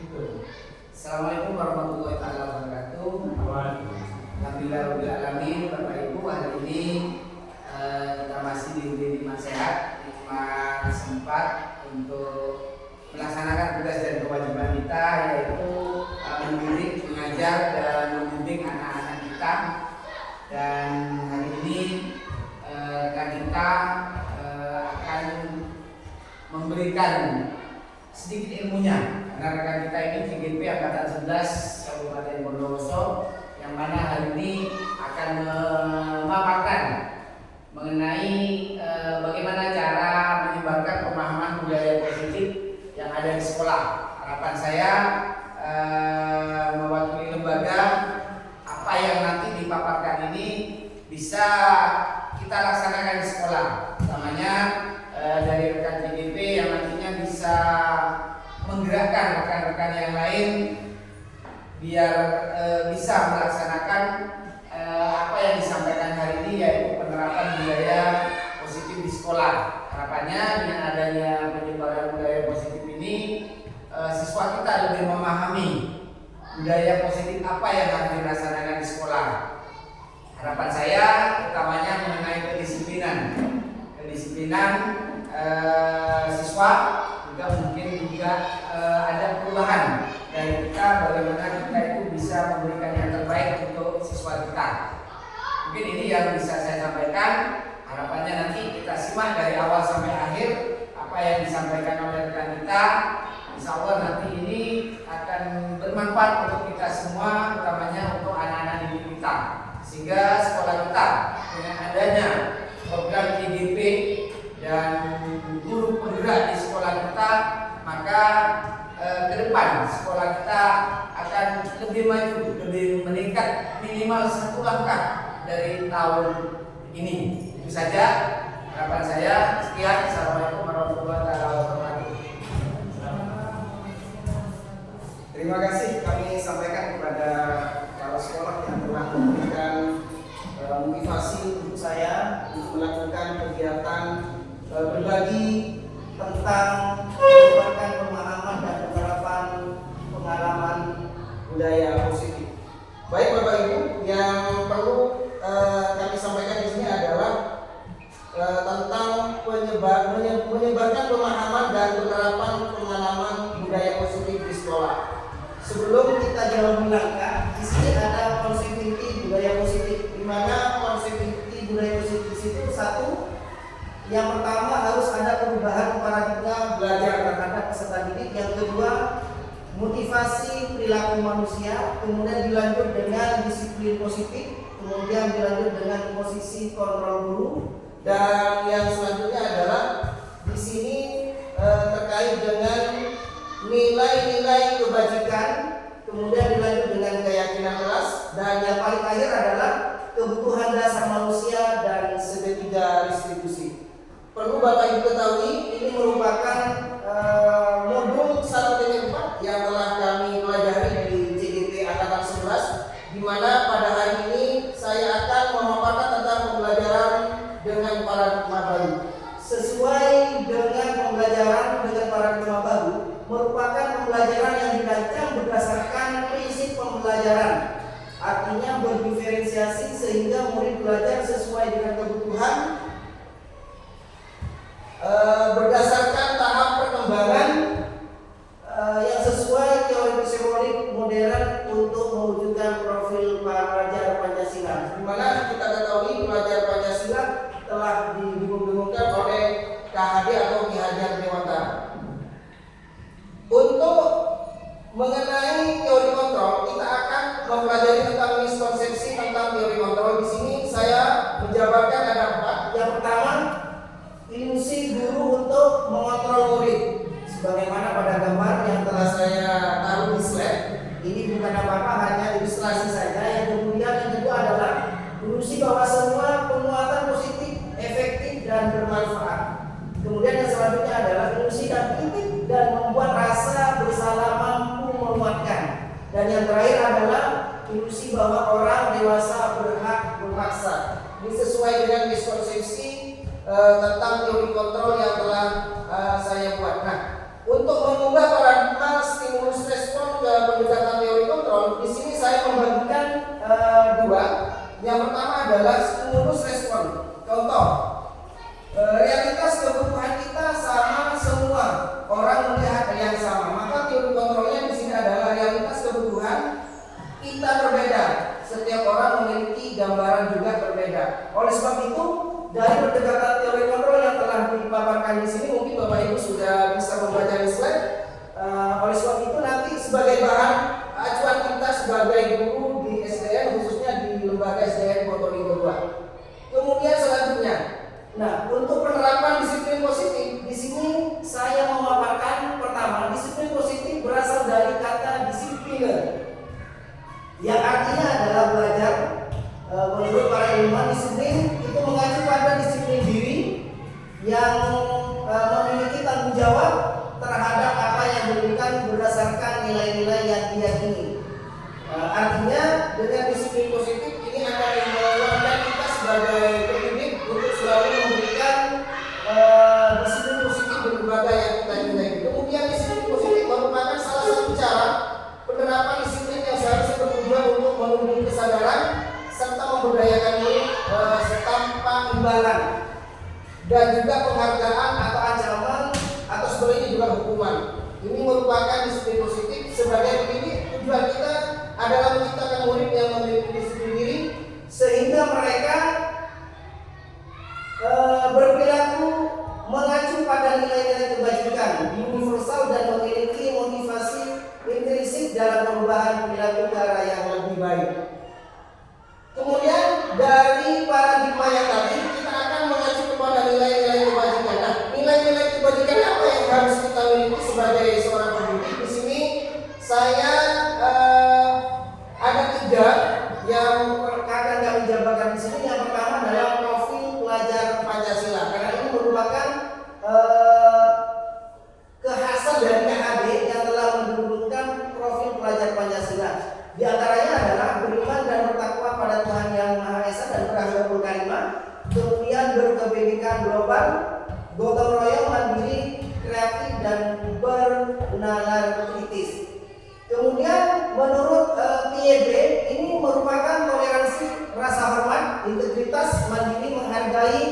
Assalamualaikum warahmatullahi wabarakatuh. Alhamdulillah rabbil alamin. Bapak Ibu, hari ini kita masih diberi nikmat sehat, nikmat sempat untuk melaksanakan tugas dan kewajiban kita, yaitu mendidik, mengajar dan membimbing anak-anak kita. Dan hari ini rekan kita akan memberikan sedikit ilmunya, karena rekan kita ini CGP Angkatan 11 Kabupaten Bondowoso, yang mana hari ini akan memaparkan mengenai bagaimana cara menyebarkan pemahaman budaya positif yang ada di sekolah. Harapan saya mewakili lembaga, apa yang nanti dipaparkan ini bisa kita laksanakan di sekolah, utamanya dari rekan CGP yang nantinya bisa menggerakkan rekan-rekan yang lain biar bisa melaksanakan apa yang disampaikan hari ini, yaitu penerapan budaya positif di sekolah. Harapannya dengan adanya penyebaran budaya positif ini, siswa kita lebih memahami budaya positif apa yang harus dilaksanakan di sekolah. Harapan saya utamanya mengenai kedisiplinan siswa, juga mungkin ada perubahan dari kita, bagaimana kita itu bisa memberikan yang terbaik untuk siswa kita. Mungkin ini yang bisa saya sampaikan. Harapannya nanti kita simak dari awal sampai akhir apa yang disampaikan oleh rekan kita. Insya Allah nanti ini akan bermanfaat untuk kita semua, utamanya untuk anak-anak didik kita, sehingga sekolah kita dengan adanya program IGP dan guru penggerak di sekolah kita, maka ke depan sekolah kita akan lebih maju, lebih meningkat minimal 1 langkah dari tahun ini. Itu saja harapan saya. Sekian, assalamualaikum warahmatullahi wabarakatuh. Terima kasih kami sampaikan kepada para sekolah yang telah memberikan motivasi untuk saya untuk melakukan kegiatan berbagi tentang menyebarkan pemahaman dan penerapan pengalaman budaya positif. Baik Bapak Ibu, yang perlu kami sampaikan di sini adalah tentang menyebarkan pemahaman dan penerapan pengalaman budaya positif di sekolah. Sebelum kita jauh melangkah, di sini ada konsep inti budaya positif, di mana konsep inti budaya positif itu satu. Yang pertama, harus ada perubahan paradigma belajar terhadap peserta didik. Yang kedua, motivasi perilaku manusia. Kemudian dilanjut dengan disiplin positif. Kemudian dilanjut dengan posisi kontrol guru. Dan yang selanjutnya adalah di sini terkait dengan nilai-nilai kebajikan. Kemudian dilanjut dengan keyakinan keras. Dan yang paling akhir adalah kebutuhan dasar manusia dan segitiga distribusi. Perlu Bapak Ibu ketahui, ini merupakan modul 1.4 yang telah kami pelajari di CGP Angkatan 11, di mana pada hari ini saya akan memaparkan tentang pembelajaran dengan paradigma baru. Sesuai dengan pembelajaran dengan paradigma baru, merupakan pembelajaran yang dirancang berdasarkan prinsip pembelajaran. Artinya berdiferensiasi sehingga murid belajar sesuai dengan kebutuhan, berdasarkan tahap perkembangan yang sesuai teori psikolik modern untuk mewujudkan profil pelajar Pancasila. Di mana kita ketahui pelajar Pancasila telah didengungkan oleh KHD atau Ki Hajar Dewantara. Untuk mengenai teori kontrol, kita akan mempelajari tentang miskonsepsi tentang teori kontrol. Di sini saya menjabarkan ada 4. Yang pertama, ilusi guru untuk mengontrol murid, sebagaimana pada gambar yang telah saya taruh di slide. Ini bukan apa-apa, hanya ilustrasi saja. Yang kemudian yang kedua adalah ilusi bahwa semua penguatan positif, efektif dan bermanfaat. Kemudian yang selanjutnya adalah ilusi dan kritik dan membuat rasa bersalah mampu menguatkan. Dan yang terakhir adalah ilusi bahwa orang dewasa berhak memaksa. Ini sesuai dengan miskonsepsi tentang teori kontrol yang telah saya buat. Nah, untuk mengubah paradigma stimulus respon Yang pertama adalah stimulus respon. Contoh, realitas kebutuhan kita sama semua, orang melihat yang sama. Maka teori kontrolnya di sini adalah realitas kebutuhan kita berbeda. Setiap orang memiliki gambaran juga berbeda. Oleh sebab itu, dari pendekatan teori kontrol yang telah dipaparkan di sini, mungkin Bapak Ibu sudah bisa membaca di slide. Oleh sebab itu nanti sebagai bahan acuan kita sebagai guru di SDN, khususnya di lembaga SDN Probolinggo 2. Kemudian selanjutnya, nah untuk penerapan disiplin positif di sini saya memaparkan pertama, disiplin positif berasal dari kata disipliner, yang artinya adalah belajar. Menurut para ilmuwan, disiplin itu mengacu pada disiplin diri yang memiliki tanggung jawab terhadap apa yang diberikan berdasarkan nilai-nilai yang diyakini. Artinya dengan disiplin positif ini akan menguatkan kita sebagai pendidik untuk selalu memberikan disiplin positif berbagai yang kita cintai. Kemudian disiplin positif merupakan salah satu cara penerapan disiplin yang seharusnya bertujuan untuk menumbuhkan kesadaran serta memberdayakan murid tanpa imbalan, dan juga penghargaan atau ancaman atau sebenarnya juga hukuman. Ini merupakan disiplin positif sebagai pendidik. Tujuan kita adalah menciptakan murid yang memiliki disiplin diri sehingga mereka berperilaku mengacu pada nilai-nilai kebajikan universal dan memiliki motivasi intrinsik dalam perubahan perilaku ke arah yang lebih baik. Kemudian dari paradigma yang tadi kita akan mengacu kepada nilai-nilai kebajikan. Nah, nilai-nilai kebajikan apa yang harus kita miliki sebagai seorang pendidik? Di sini saya ada 3 yang akan kami jabarkan di sini. Yang pertama adalah profil pelajar Pancasila, karena ini merupakan kekhasan dari KHD yang telah menurunkan profil pelajar Pancasila. Di antaranya adalah beriman dan bertakwa pada Tuhan Yang Maha Esa dan berakhlakul karimah, kemudian berkebinekaan global, gotong royong, mandiri, kreatif, dan bernalar kritis. Kemudian menurut PYB ini merupakan toleransi, rasa hormat, integritas, mandiri, menghargai,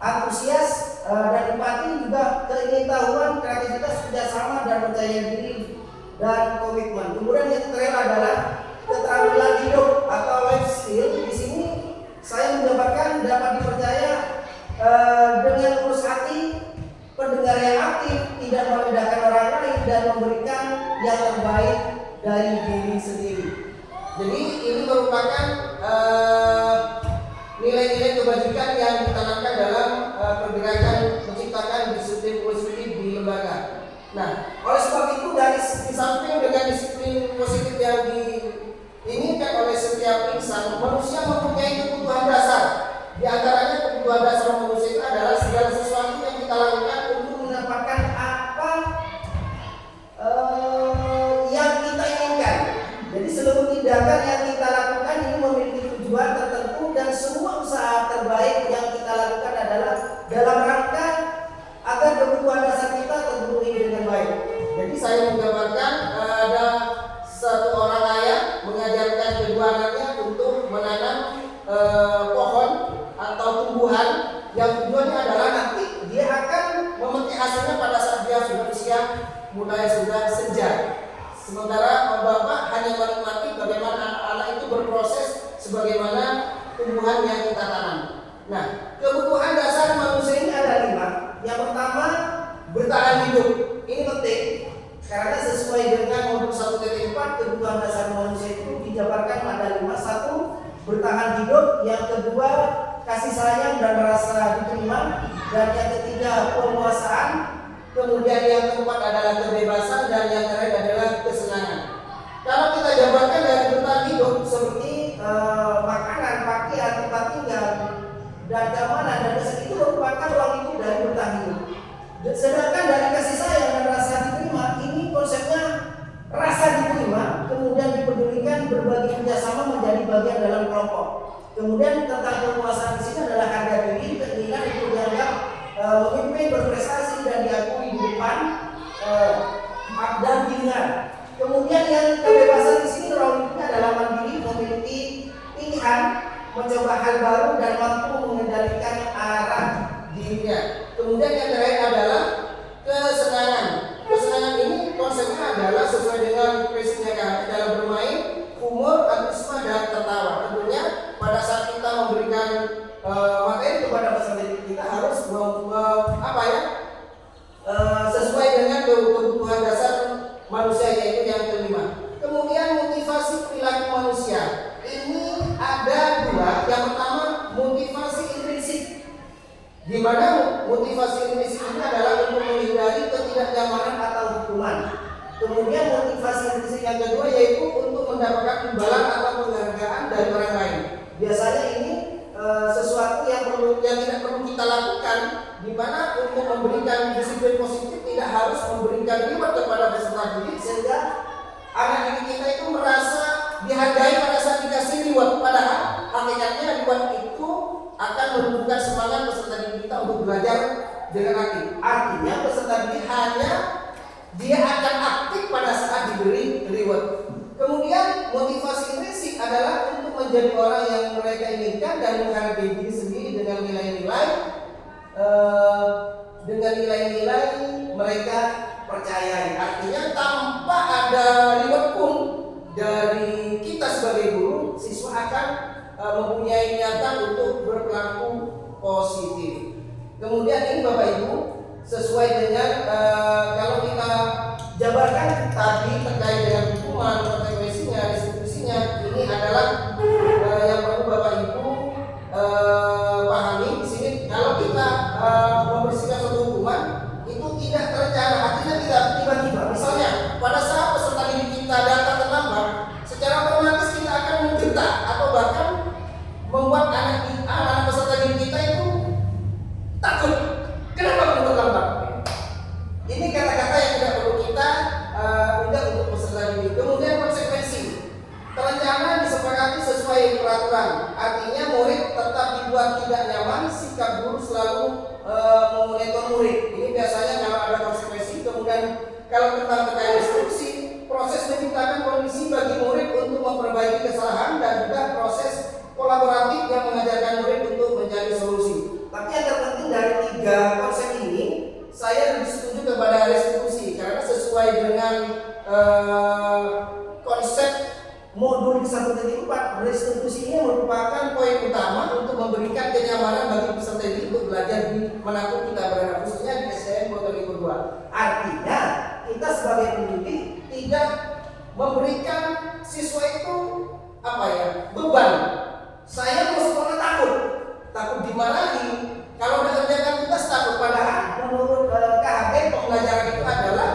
antusias, dan empati, juga keingintahuan, kreativitas, kerjasama, dan percaya diri dan komitmen. Kemudian yang terakhir adalah keterampilan hidup atau life skill. Di sini saya menjabarkan dapat dipercaya dengan tulus hati, pendengar yang aktif, tidak merendahkan orang lain, dan memberikan yang terbaik dari diri sendiri. Jadi ini merupakan nilai-nilai kebajikan yang ditanamkan dalam pergerakan menciptakan disiplin positif di lembaga. Nah, oleh sebab itu di samping dengan disiplin positif yang diinginkan oleh setiap insan, manusia mempunyai kebutuhan dasar. Di antaranya kebutuhan dasar manusia itu adalah segala sesuatu yang kita lakukan untuk mendapatkan apa yang kita inginkan. Jadi seluruh tindakan yang kita lakukan ini memiliki tujuan tertentu, dan semua usaha terbaik yang kita lakukan adalah dalam rangka agar kebutuhan dasar kita terpenuhi dengan baik. Jadi saya menggambarkan ada satu orang ayah mengajarkan kedua anaknya untuk menanam pohon atau tumbuhan yang tujuannya adalah nanti dia akan memetik hasilnya pada saat dia sudah usia mulai sudah senja. Sementara bapak hanya menikmati bagaimana anak-anak itu berproses sebagaimana tumbuhan yang kita tanam. Nah, kebutuhan dasar manusia ini ada 5. Yang pertama, bertahan hidup. Ini penting karena sesuai dengan modul 1.4, kebutuhan dasar manusia itu dijabarkan ada 5. 1, bertahan hidup. Yang kedua, kasih sayang dan rasa diterima. Dan yang ketiga, penguasaan. Kemudian yang keempat adalah kebebasan, dan yang terakhir adalah kesenangan. Kalau kita jabarkan dari bertahan hidup seperti makanan, pakaian, tempat tinggal, dan keamanan, dan itu merupakan ruang hidup dari bertahan hidup. Sedangkan dari kasih sayang dan rasa diterima, ini konsepnya rasa diterima, kemudian dipedulikan, berbagi kerjasama, menjadi bagian dalam kelompok. Kemudian tentang penguasaan di sini adalah harga diri, keinginan itu dianggap memimpin, berprestasi, dan diakui di depan dan didengar. Kemudian yang kebebasan di sini ruang hidupnya adalah mandiri, memiliki pilihan, mencoba hal baru dan mampu mengendalikan arah dirinya. Kemudian yang terakhir adalah kesenangan. Kesenangan ini konsepnya adalah sesuai dengan prinsipnya kan, dalam bermain, humor, antusiasme dan tertawa. Tentunya pada saat kita memberikan materi kepada peserta didik kita harus sesuai dengan kebutuhan dasar manusia, yaitu yang kelima. Kemudian motivasi perilaku manusia. Ini ada dua. Yang pertama motivasi intrinsik, di mana motivasi intrinsik ini adalah untuk menghindari ketidaknyamanan atau hukuman. Kemudian motivasi intrinsik yang kedua yaitu untuk mendapatkan imbalan atau penghargaan dari orang lain. Biasanya ini sesuatu yang tidak perlu kita lakukan, di mana untuk memberikan disiplin positif tidak harus memberikan reward kepada peserta didik, sehingga anak didik kita itu merasa dihargai pada saat dikasih reward. Padahal hakikatnya reward itu akan menumbuhkan semangat peserta didik kita untuk belajar dengan aktif. Artinya peserta didik hanya dia akan aktif pada saat diberi reward. Kemudian motivasi intrinsik adalah untuk menjadi orang yang mereka inginkan dan menghargai diri sendiri dengan nilai-nilai mereka percayai. Artinya tanpa ada reward pun dari kita sebagai guru, siswa akan mempunyai niatan untuk berperilaku positif. Kemudian ini Bapak Ibu, sesuai dengan kalau kita jabarkan tadi terkait dengan hukuman, konsekuensinya, distribusinya, ini adalah yang perlu Bapak Ibu pahami di sini. Kalau kita membersihkan suatu hukuman itu tidak terencana, artinya tidak tiba-tiba. Misalnya pada saat peserta didik kita datang terlambat, secara otomatis kita akan mencerita atau bahkan membuat anak peserta didik kita itu takut. Kenapa kamu terlambat? Ini kata-kata yang tidak perlu kita undang untuk peserta didik. Kemudian konsekuensi terencana disepakati sesuai peraturan. Artinya murid tetap dibuat tidak nyaman, sikap guru selalu memonitor murid. Ini biasanya kalau ada konsekuensi. Kemudian kalau tentang terkait instruksi, proses menciptakan kondisi bagi murid untuk memperbaiki kesalahan dan juga proses kolaboratif yang mengajarkan murid untuk mencari solusi. Tapi yang terpenting dari tiga konsep ini, saya lebih setuju kepada restitusi karena sesuai dengan konsep modul 1.4, restitusi ini merupakan poin utama untuk memberikan kenyamanan bagi peserta didik untuk belajar di manapun kita berada, khususnya di SDN Botoliko 2. Artinya kita sebagai pendidik tidak memberikan siswa itu beban. Saya mau sekolah takut dimarahi. Kalau udah kerjakan tugas takut. Padahal menurut KHB pembelajaran itu adalah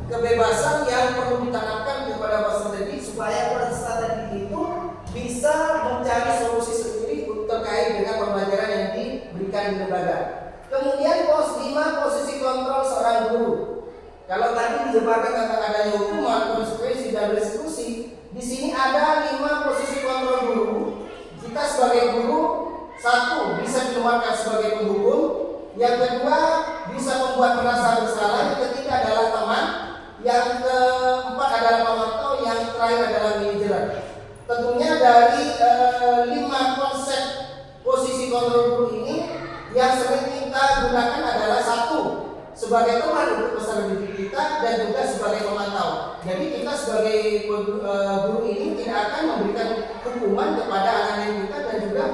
kebebasan yang perlu ditanamkan kepada peserta didik supaya peserta didik itu bisa mencari solusi sendiri terkait dengan pembelajaran yang diberikan di lembaga. Kemudian pos 5, posisi kontrol seorang guru. Kalau tadi dijabarkan tentang adanya hukuman, konsekuensi dan restitusi, di sini ada 5 posisi kontrol guru. Kita sebagai guru, 1 bisa ditempatkan sebagai penghukum, yang kedua bisa membuat merasa bersalah, yang ketiga adalah teman, yang keempat adalah pemantau, yang terakhir adalah manajer. Tentunya dari 5 konsep posisi kontrol guru ini yang sering kita gunakan adalah 1 sebagai teman untuk peserta didik kita dan juga sebagai pemantau. Jadi kita sebagai guru ini tidak akan memberikan hukuman kepada anak-anak kita dan juga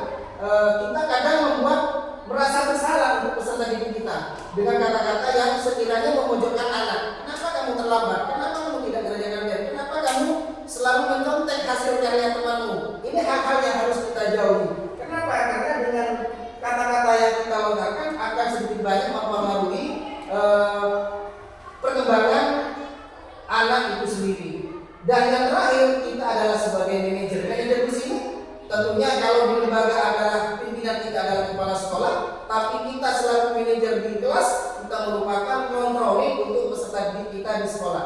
kita kadang membuat merasa bersalah untuk peserta didik kita dengan kata-kata yang sekiranya memojokkan anak. Kenapa kamu terlambat? Kenapa kamu tidak kerja-kerja? Kenapa kamu selalu mencontek hasil karya temanmu? Ini hal-hal yang harus kita jauhi. Kenapa? Karena dengan kata-kata yang kita lontarkan akan sedikit banyak mempengaruhi perkembangan anak itu sendiri. Dan yang terakhir kita adalah sebagai manajer. Manajer di sini tentunya kalau di lembaga adalah pimpinan kita adalah kepala sekolah, tapi kita selaku manajer di kelas kita merupakan controlling untuk peserta didik kita di sekolah.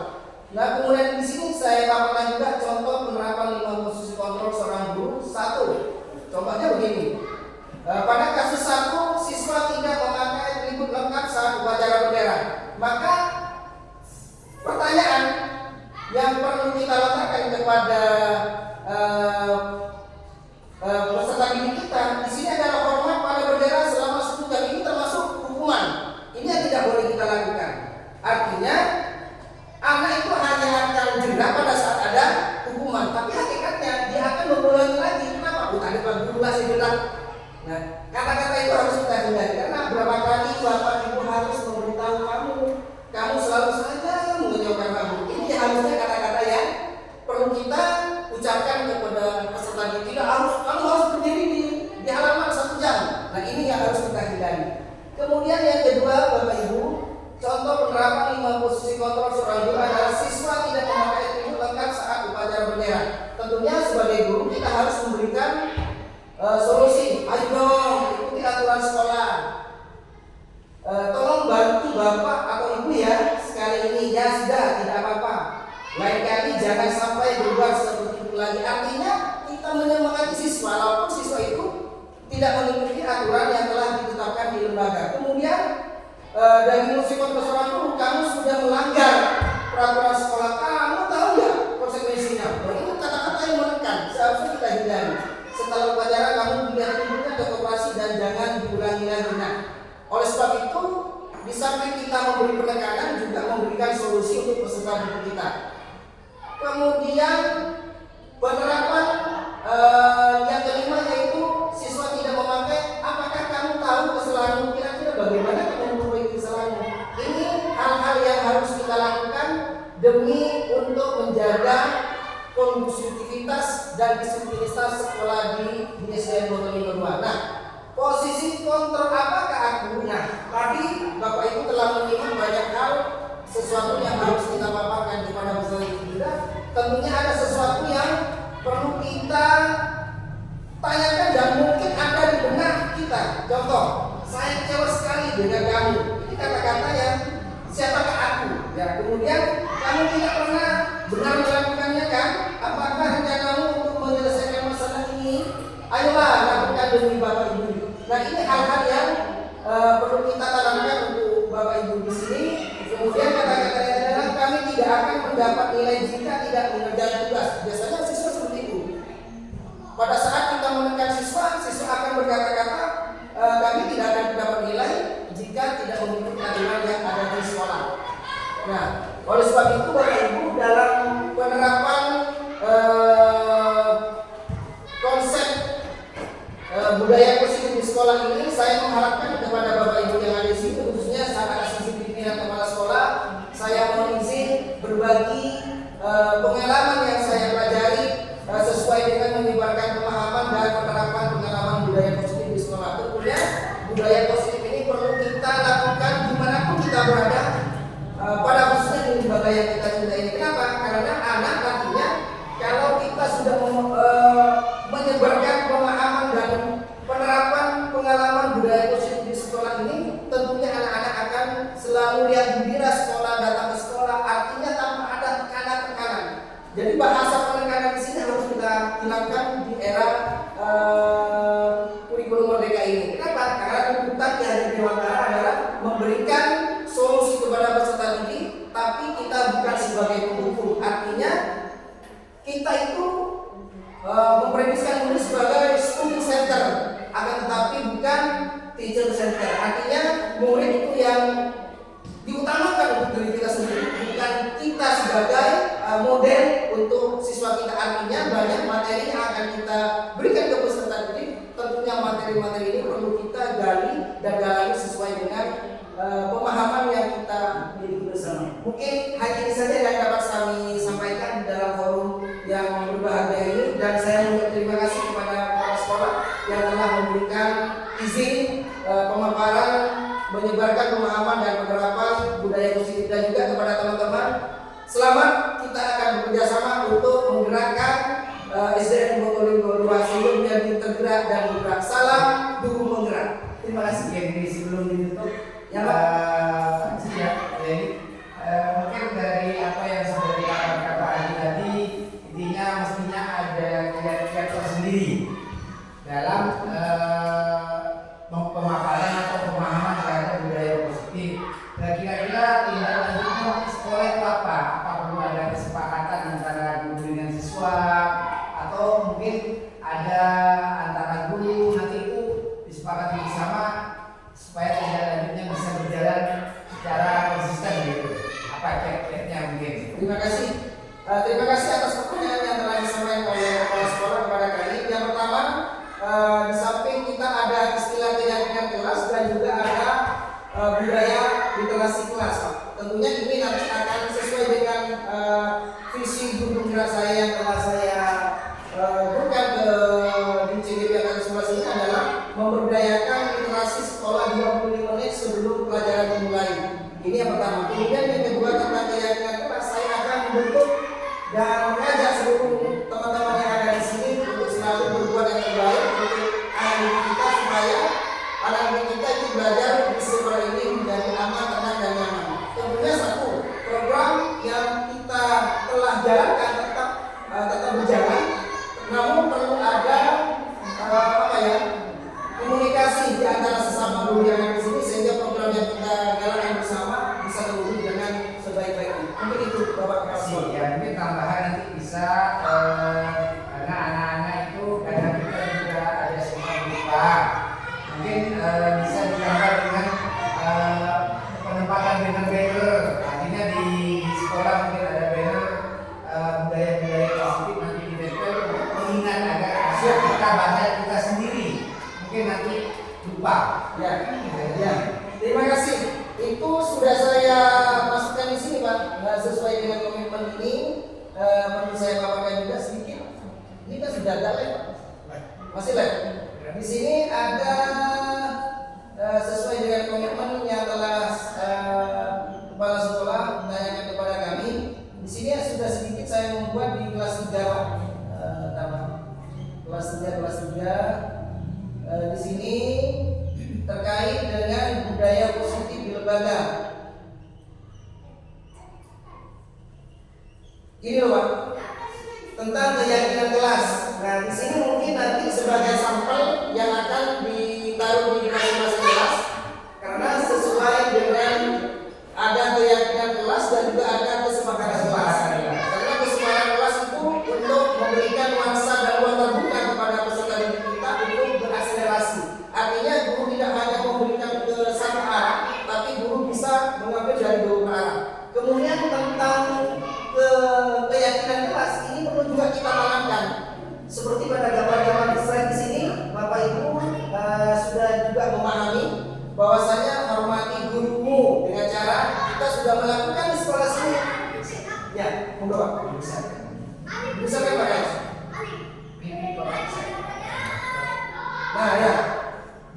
Nah kemudian di sini saya paparkan juga contoh penerapan 5 posisi kontrol seorang guru. 1, contohnya begini. Pada kasus 1 siswa tidak memakai atribut lengkap saat upacara bendera, maka pertanyaan yang perlu kita lontarkan kepada peserta didik kita di sini denda pada saat ada hukuman, tapi hakikatnya dia akan mengulangi lagi. Kenapa? Tadi Pak Guru lah saya bilang. Nah, kata-kata itu harus kita hindari karena berapa kali Bapak Ibu harus memberitahu kamu selalu saja mengejauhkan kamu. Ini harusnya kata-kata yang perlu kita ucapkan kepada peserta didik. Kamu harus berdiri di halaman 1 jam. Nah, ini yang harus kita hindari. Kemudian yang kedua, Bapak Ibu, contoh penerapan 5 posisi kontrol seorang guru adalah siswa tidak memakai atribut lengkap saat upacara bendera. Tentunya sebagai guru kita harus memberikan solusi. Ayo dong, ikuti aturan sekolah. Tolong bantu Bapak atau Ibu ya, sekali ini ya sudah, tidak apa-apa. Lain kali jangan sampai berbuat seperti itu lagi. Artinya kita menyemangati siswa, walaupun siswa itu tidak mengikuti aturan yang telah ditetapkan di lembaga. Kemudian dari musik konservasi guru, kamu sudah melanggar peraturan sekolah. Kamu tahu nggak konsekuensinya? Itu kata-kata yang menekan, seharusnya kita hindari. Setelah upacara kamu dilihat-lihatkan ke koperasi dan jangan diulangi lagi. Nah, oleh sebab itu, di samping kita memberi penekanan, juga memberikan solusi untuk peserta didik kita. Kemudian penerapan yang kelima yaitu siswa tidak memakai. Apakah kamu tahu kesalahanmu? Kira-kira bagaimana kamu memperbaiki kesalahanmu? Ini hal-hal yang harus kita lakukan demi untuk menjaga kondusivitas dan disiplinitas sekolah di SDN Botolinggo 2. Nah, posisi kontrol apakah aku? Nah, tadi Bapak Ibu telah menyimak banyak hal, sesuatu yang harus kita paparkan kepada peserta kita. Tentunya ada sesuatu yang perlu kita tanyakan dan mungkin ada di benak kita. Contoh, saya kecewa sekali dengan kamu. Ini kata-kata yang siapakah aku? Ya, kemudian kamu tidak pernah benar melakukannya kan? Apakah rencanamu untuk menyelesaikan masalah ini? Ayolah lakukan demi Bapak Ibu. Nah, ini hal-hal yang perlu kita tanamkan untuk Bapak Ibu di sini. Kemudian kata-kata yang adalah kami tidak akan mendapat nilai jika tidak mengerjakan tugas. Biasanya siswa seperti itu. Pada saat kita menekan siswa, siswa akan berkata-kata kami tidak akan mendapat nilai jika tidak mengikuti aturan yang ada di sekolah. Nah, oleh sebab itu Bapak Ibu dalam penerapan konsep budaya positif di sekolah ini, saya mengharapkan kepada Bapak Ibu yang ada di sini, khususnya saat asisten pimpinan kepala sekolah, saya mohon izin berbagi pengalaman yang saya pelajari sesuai dengan menyebarkan pemahaman dan penerapan pengalaman budaya positif di sekolah. Tentunya budaya positif ini perlu kita lakukan dimanapun kita berada, pada khususnya di lembaga yang kita cintai ini. Kenapa? Karena anak nantinya kalau kita sudah menyebarkan pemahaman dan penerapan pengalaman budaya positif di sekolah ini, tentunya anak-anak akan selalu lihat gembira sekolah, datang ke sekolah, artinya tanpa ada tekanan-tekanan. Jadi bahasa penekanan di sini harus kita hilangkan di era kurikulum merdeka ini. Kenapa? Karena tuntutan yang ada di Dewan adalah memberikan solusi kepada peserta didik, tapi kita bukan sebagai penghukum. Artinya kita itu mempredisikan ini sebagai student center, akan tetapi bukan teacher center. Artinya murid itu yang diutamakan untuk diri kita sendiri, bukan kita sebagai model untuk siswa kita. Artinya banyak materi yang akan kita berikan ke peserta didik. Tentunya materi-materi ini perlu kita gali dan dalami sesuai dengan pemahaman yang kita miliki bersama. Mungkin hanya ini saja yang dapat kami sampaikan dalam forum yang berbahagia ini, dan saya mengucapkan terima kasih kepada kepala sekolah yang telah memberikan izin pemaparan, menyebarkan pemahaman dan penerapan budaya positif, dan juga kepada teman-teman. Selamat, kita akan bekerjasama untuk menggerakkan SDN Botolinggo 2 sehingga menjadi tergerak dan bergerak. Salam dukung penggerak. Terima kasih. Jadi sebelum ditutup, Ya, Pak. jadi mungkin dari apa yang sudah dikatakan Terima kasih atas pertanyaan yang telah disampaikan oleh kepala sekolah kepada kami. Yang pertama, di samping kita ada istilah keyakinan kelas dan juga ada budaya literasi kelas, Pak. Tentunya ini nanti akan sesuai dengan visi guru gerak saya yang telah saya bukan di CDP Akademi ini adalah memberdayakan literasi sekolah 25 menit sebelum pelajaran dimulai. Ini yang pertama. Kemudian yang kedua tentang keyakinan kelas, saya akan membentuk dan mengajak seluruh teman-teman yang ada di sini untuk selalu berbuat yang terbaik untuk anak-anak kita supaya anak-anak kita itu belajar di sekolah ini menjadi aman, tenang, dan nyaman. Tentunya satu program yang kita telah jalankan tetap berjalan, namun perlu ada komunikasi di antara sesama guru yang ada di sini sehingga program yang kita jalankan bersama bisa terwujud dengan sebaik-baiknya. Mungkin itu Bapak Kepala Sekolah. Ya, mungkin tambahan nanti bisa karena anak-anak itu kadang kita juga ada suka lupa. Mungkin bisa ditambah dengan penempatan banner. Artinya di sekolah mungkin ada banner budaya-budaya positif nanti ditempel mengingat agar kita baca kita sendiri. Mungkin nanti lupa. Ya. Terima kasih. Itu sudah saya masukkan di sini, Pak. Sesuai dengan komitmen ini, perlu saya paparkan juga sedikit. Ini kan sudah ada live, Pak. Masih live. Di sini ada sesuai dengan komitmen yang telah kepala sekolah menanyakan kepada kami. Di sini sudah sedikit saya membuat di kelas 3, Pak. Kelas 3. Di sini terkait dengan budaya positif di lembaga. Ini loh, Pak, tentang keyakinan kelas. Nah, di sini mungkin nanti sebagai sampel yang akan ditaruh di masing-masing kelas, karena sesuai dengan ada keyakinan kelas dan juga ada kesepakatan kelas. Karena kesepakatan kelas itu untuk memberikan nuansa dan ruang terbuka kepada peserta didik kita untuk berakselerasi. Artinya guru tidak hanya memberikan ke satu arah, tapi guru bisa mengambil dari dua arah. Kemudian tentang keyakinan kelas ini perlu juga kita tanamkan. Seperti pada gambar-gambar slide di sini, Bapak Ibu sudah juga memahami bahwasanya hormati gurumu dengan cara kita sudah melakukan di sekolah sini. Ya, monggo Pak. Bisa kan Pak? Nah ya,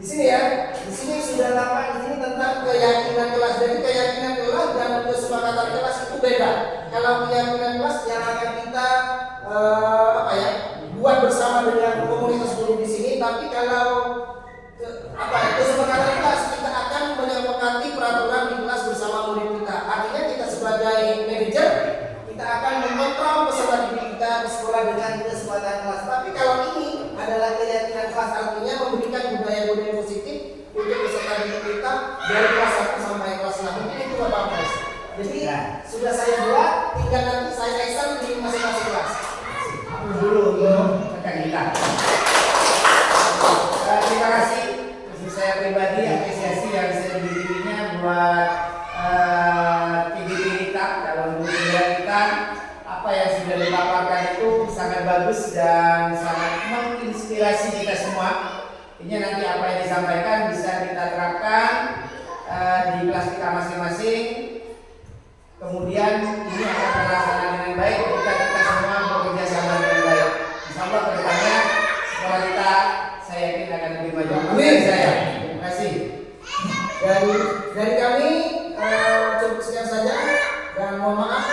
di sini ya, di sini sudah nampak di sini tentang keyakinan kelas. Jadi keyakinan kelas dan kesepakatan kelas itu beda. Kalau keyakinan kelas yang akan kita buat bersama dengan komunitas guru di sini, tapi kalau kesepakatan kelas kita akan menyepakati peraturan di kelas bersama murid kita. Artinya kita sebagai manajer kita akan mengontrol peserta didik kita di sekolah dengan kesepakatan kelas. Tapi kalau ini adalah keyakinan kelas, artinya memberikan budaya-budaya positif untuk peserta didik kita dari kelas 1 sampai kelas 6. Mungkin itu Bapak Pres. Jadi sudah saya buat, tinggal nanti saya ekstern di masing-masing kelas. Dulu rekan kita. Terima kasih. Untuk saya pribadi apresiasi yang saya diberinya buat TGP kita dalam budaya kita. Apa yang sudah dipaparkan itu sangat bagus dan sangat menginspirasi kita semua. Ini nanti apa yang disampaikan bisa kita terapkan di kelas kita masing-masing. Kemudian ini akan terlaksana dengan baik ketika kita semua bekerja sama dengan baik. Insyaallah ke depannya sekolah kita saya yakin akan lebih maju. Amin saya. Terima kasih. Dari kami cukup sekian saja dan mohon maaf